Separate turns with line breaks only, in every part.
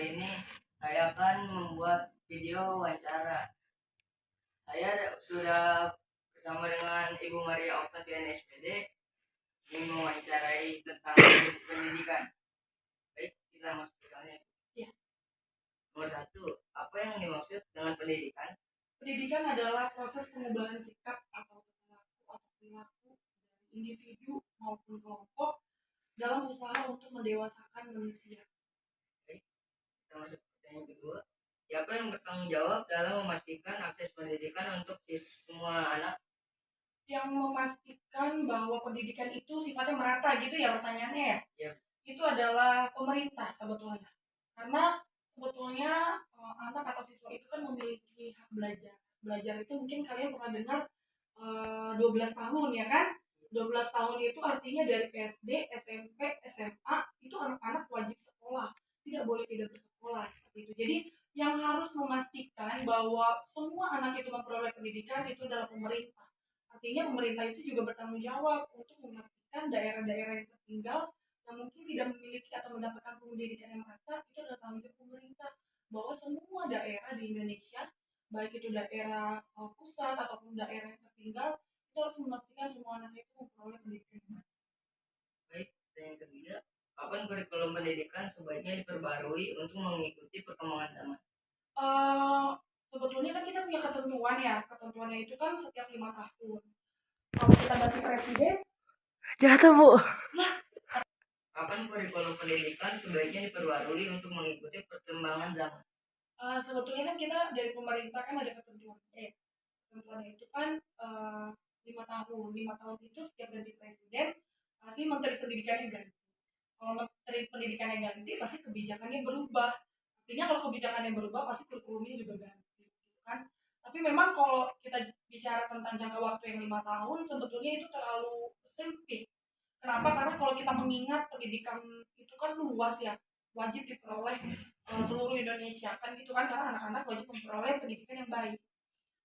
ini saya akan membuat video wawancara. Saya sudah bersama dengan Ibu Maria Octavian SPD ingin mewawancarai tentang pendidikan. Baik, kita masuk ke sana. Ya. Nomor satu, apa yang dimaksud dengan pendidikan?
Pendidikan adalah proses pengubahan sikap atau perilaku dari individu maupun kelompok dalam usaha untuk mendewasakan manusia.
Baik, kita masuk ke pertanyaan kedua. Siapa yang bertanggung jawab dalam memastikan akses pendidikan untuk semua anak?
Yang memastikan bahwa pendidikan itu sifatnya merata gitu ya pertanyaannya ya?
Ya.
Itu adalah pemerintah sebetulnya. Karena sebetulnya anak atau siswa itu kan memiliki hak belajar. Belajar itu mungkin kalian pernah dengar 12 tahun ya kan? 12 tahun itu artinya dari SD, SMP, SMA itu anak-anak wajib sekolah. Tidak boleh tidak bersekolah seperti itu. Jadi yang harus memastikan bahwa semua anak itu memperoleh pendidikan itu adalah pemerintah. Artinya pemerintah itu juga bertanggung jawab untuk memastikan daerah-daerah yang tertinggal yang mungkin tidak memiliki atau mendapatkan pendidikan yang merata itu adalah tanggung jawab pemerintah bahwa semua daerah di Indonesia baik itu daerah pusat ataupun daerah yang tertinggal itu harus memastikan semua anak itu memperoleh pendidikan.
Baik, yang ketiga, kapan kurikulum pendidikan sebaiknya diperbarui untuk mengikuti perkembangan zaman?
Sebetulnya kan kita punya ketentuan ya, ketentuannya itu kan setiap 5 tahun. Kalau kita ganti presiden,
jatuh bu. Kapan kurikulum pendidikan sebaiknya diperbarui untuk mengikuti perkembangan zaman?
Sebetulnya kan kita dari pemerintah kan ada ketentuan. Ketentuannya itu kan 5 tahun. 5 tahun itu setiap ganti presiden pasti menteri pendidikannya ganti. Kalau menteri pendidikannya ganti pasti kebijakannya berubah. Artinya kalau kebijakannya berubah pasti kurikulumnya juga ganti, gitu kan? Tapi memang kalau kita bicara tentang jangka waktu yang 5 tahun, sebetulnya itu terlalu sempit. Kenapa? Karena kalau kita mengingat pendidikan itu kan luas ya, wajib diperoleh seluruh Indonesia kan gitu kan, karena anak-anak wajib memperoleh pendidikan yang baik.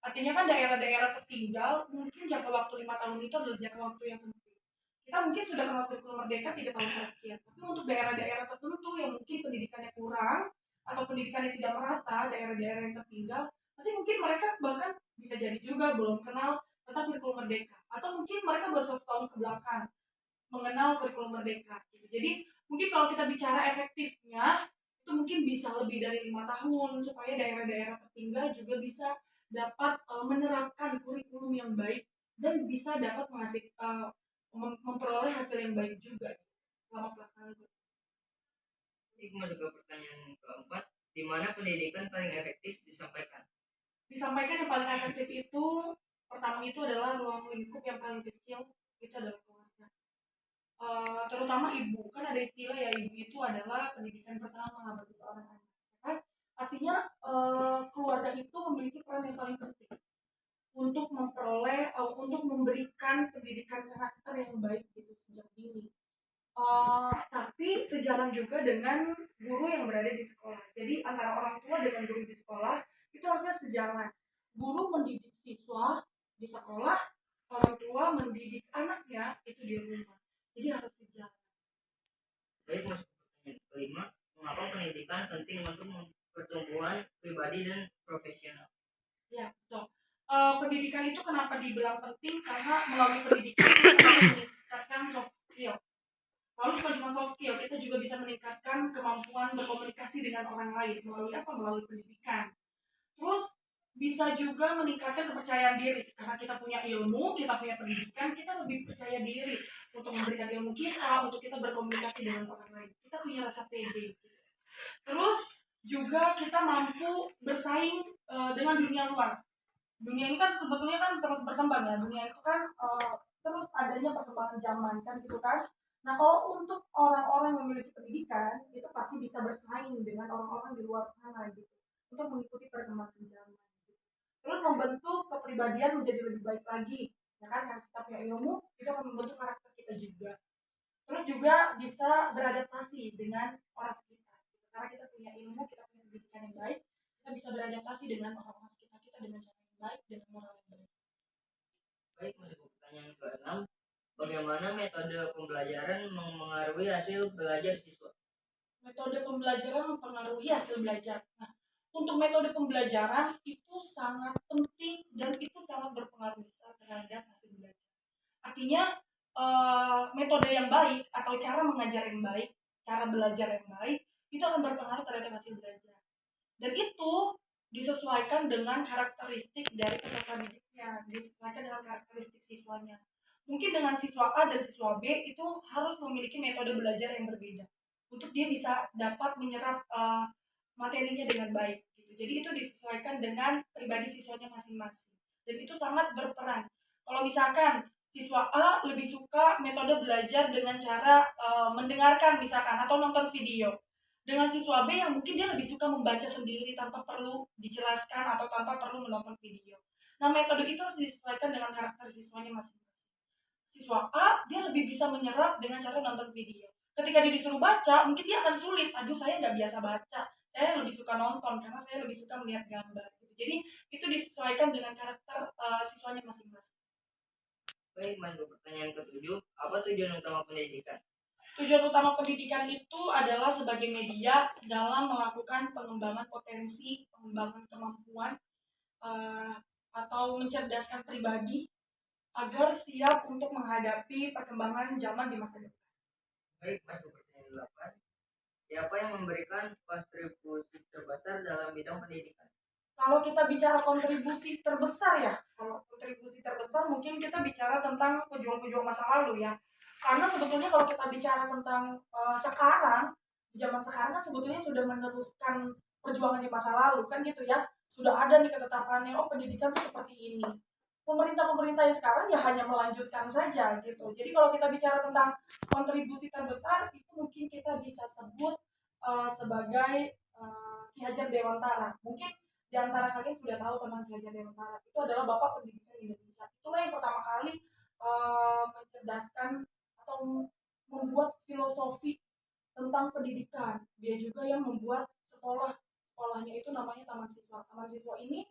Artinya kan daerah-daerah tertinggal mungkin jangka waktu 5 tahun itu adalah jangka waktu yang sempit. Kita mungkin sudah kenal kurikulum merdeka 3 tahun terakhir, tapi untuk daerah-daerah tertentu yang mungkin pendidikannya kurang atau pendidikannya tidak merata, daerah-daerah yang tertinggal, pasti mungkin mereka bahkan bisa jadi juga belum kenal tentang kurikulum merdeka, atau mungkin mereka baru 1 tahun ke belakang mengenal kurikulum merdeka. Gitu. Jadi mungkin kalau kita bicara efektifnya itu mungkin bisa lebih dari 5 tahun supaya daerah-daerah tertinggal juga bisa dapat menerapkan kurikulum yang baik dan bisa dapat memperoleh hasil yang baik juga selama pelaksanaan kurikulum.
Ini masuk ke pertanyaan keempat, di mana pendidikan paling efektif disampaikan?
Disampaikan yang paling efektif itu pertama itu adalah ruang lingkup yang paling kecil itu adalah keluarga. Terutama ibu kan ada istilah ya, ibu itu adalah pendidikan pertama bagi seorang anak kan, artinya keluarga itu memiliki peran yang paling penting untuk memperoleh untuk memberikan pendidikan karakter yang baik gitu sejak dini. Tapi sejalan juga dengan guru yang berada di sekolah. Jadi antara orang tua dengan guru di sekolah itu harusnya sejalan. Guru mendidik siswa di sekolah, orang tua mendidik anaknya itu di rumah. Jadi harus sejalan.
Baik, masuk ke pertanyaan kelima, mengapa pendidikan penting untuk pertumbuhan pribadi dan profesional?
Ya, betul. Pendidikan itu kenapa dibilang penting? Karena melalui pendidikan kita bisa meningkatkan soft skill. Lalu bukan cuma soft skill, kita juga bisa meningkatkan kemampuan berkomunikasi dengan orang lain melalui apa? Melalui pendidikan. Terus bisa juga meningkatkan kepercayaan diri karena kita punya ilmu, kita punya pendidikan, kita lebih percaya diri untuk memberikan ilmu kita, untuk kita berkomunikasi dengan orang lain. Kita punya rasa pede. Terus juga kita mampu bersaing dengan dunia luar. Dunia ini kan sebetulnya kan terus berkembang ya. Dunia itu kan terus adanya perkembangan zaman kan gitu kan. Nah kalau untuk orang-orang yang memiliki pendidikan itu pasti bisa bersaing dengan orang-orang di luar sana gitu untuk mengikuti perkembangan zaman. Terus membentuk kepribadian menjadi lebih baik lagi, ya kan? Karena kita punya ilmu, kita akan membentuk karakter kita juga. Terus juga bisa beradaptasi dengan orang sekitar. Karena kita punya ilmu, kita punya pendidikan yang baik, kita bisa beradaptasi dengan orang-orang sekitar kita dengan cara yang baik, dengan moral yang baik.
Baik, masuk ke pertanyaan ke-6, bagaimana metode pembelajaran mengaruhi hasil belajar siswa?
Metode pembelajaran mempengaruhi hasil belajar. Nah, untuk metode pembelajaran itu sangat penting dan itu sangat berpengaruh besar terhadap hasil belajar. Artinya metode yang baik atau cara mengajar yang baik, cara belajar yang baik itu akan berpengaruh terhadap hasil belajar. Dan itu disesuaikan dengan karakteristik dari peserta didiknya, disesuaikan dengan karakteristik siswanya. Mungkin dengan siswa A dan siswa B itu harus memiliki metode belajar yang berbeda untuk dia bisa dapat menyerap materinya dengan baik. Gitu. Jadi itu disesuaikan dengan pribadi siswanya masing-masing. Dan itu sangat berperan. Kalau misalkan siswa A lebih suka metode belajar dengan cara mendengarkan misalkan atau nonton video. Dengan siswa B yang mungkin dia lebih suka membaca sendiri tanpa perlu dijelaskan atau tanpa perlu menonton video. Nah, metode itu harus disesuaikan dengan karakter siswanya masing-masing. Siswa A, dia lebih bisa menyerap dengan cara nonton video. Ketika dia disuruh baca, mungkin dia akan sulit. Aduh, saya nggak biasa baca. Saya lebih suka nonton karena saya lebih suka melihat gambar. Jadi, itu disesuaikan dengan karakter siswanya masing-masing.
Baik, masuk pertanyaan ketujuh. Apa tujuan utama pendidikan?
Tujuan utama pendidikan itu adalah sebagai media dalam melakukan pengembangan potensi, pengembangan kemampuan, atau mencerdaskan pribadi agar siap untuk menghadapi perkembangan zaman di masa depan.
Baik, masuk pertanyaan 8. Siapa yang memberikan kontribusi terbesar dalam bidang pendidikan?
Kalau kita bicara kontribusi terbesar ya, kalau kontribusi terbesar mungkin kita bicara tentang pejuang-pejuang masa lalu ya. Karena sebetulnya kalau kita bicara tentang sekarang, zaman sekarang kan sebetulnya sudah meneruskan perjuangan di masa lalu kan gitu ya. Sudah ada nih ketetapannya, oh pendidikan itu seperti ini. Pemerintah-pemerintah yang sekarang ya hanya melanjutkan saja gitu. Jadi kalau kita bicara tentang kontribusi terbesar, itu mungkin kita bisa sebut sebagai Ki Hajar Dewantara. Mungkin di antara kalian sudah tahu tentang Ki Hajar Dewantara. Itu adalah Bapak Pendidikan Indonesia. Itulah yang pertama kali mencerdaskan atau membuat filosofi tentang pendidikan. Dia juga yang membuat sekolahnya itu namanya Taman Siswa. Taman Siswa ini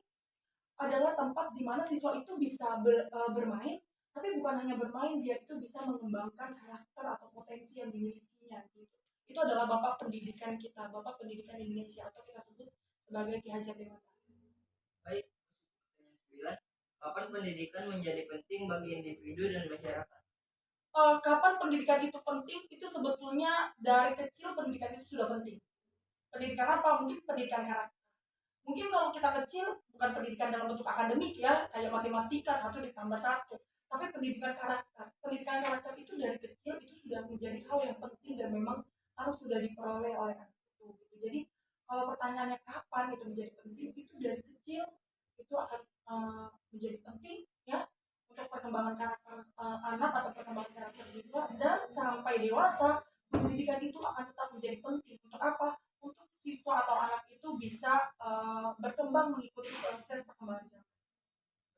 adalah tempat di mana siswa itu bisa bermain, tapi bukan hanya bermain, dia itu bisa mengembangkan karakter atau potensi yang dimilikinya. Gitu. Itu adalah Bapak Pendidikan kita, Bapak Pendidikan Indonesia, atau kita sebut sebagai Ki Hajar Dewantara.
Baik, pertanyaan 9. Kapan pendidikan menjadi penting bagi individu dan masyarakat?
Kapan pendidikan itu penting? Itu sebetulnya dari kecil pendidikan itu sudah penting. Pendidikan apa? Mungkin pendidikan karakter. Mungkin kalau kita kecil bukan pendidikan dalam bentuk akademik ya, kayak matematika 1+1, tapi pendidikan karakter. Pendidikan karakter itu dari kecil itu sudah menjadi hal yang penting dan memang harus sudah diperoleh oleh anak itu. Gitu. Jadi kalau pertanyaannya kapan itu menjadi penting, itu dari kecil itu akan menjadi penting ya untuk perkembangan karakter anak atau perkembangan karakter siswa, dan sampai dewasa pendidikan itu akan tetap menjadi penting. Untuk apa? Untuk siswa atau anak itu bisa berkembang mengikuti proses perkembangan zaman.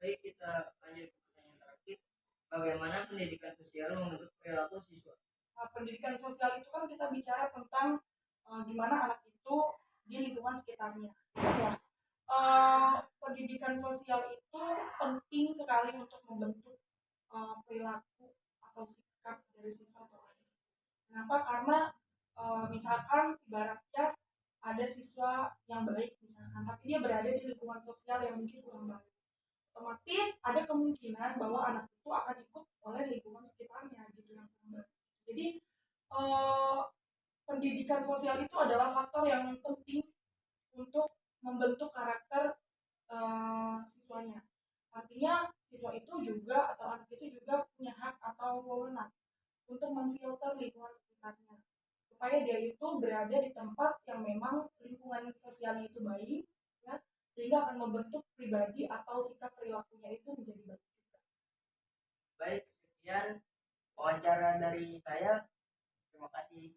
Baik, kita lanjut ke pertanyaan terakhir. Bagaimana pendidikan sosial membentuk perilaku siswa?
Pendidikan sosial itu kan kita bicara tentang gimana anak itu di lingkungan sekitarnya. Ya. Pendidikan sosial itu penting sekali untuk membentuk perilaku atau sikap dari siswa atau anak. Kenapa? Karena misalkan ibaratnya ada siswa yang baik misalkan, tapi dia berada di lingkungan sosial yang mungkin kurang baik. Otomatis ada kemungkinan bahwa anak itu akan ikut oleh lingkungan sekitarnya gitu yang kurang baik. Jadi pendidikan sosial itu adalah faktor yang penting untuk membentuk karakter siswanya. Artinya siswa itu juga atau anak itu juga punya hak atau wewenang untuk memfilter lingkungan sekitarnya supaya dia itu berada di tempat yang memang lingkungan sosialnya itu baik ya, sehingga akan membentuk pribadi atau sikap perilakunya itu menjadi baik juga.
Baik, sekian wawancara dari saya. Terima kasih.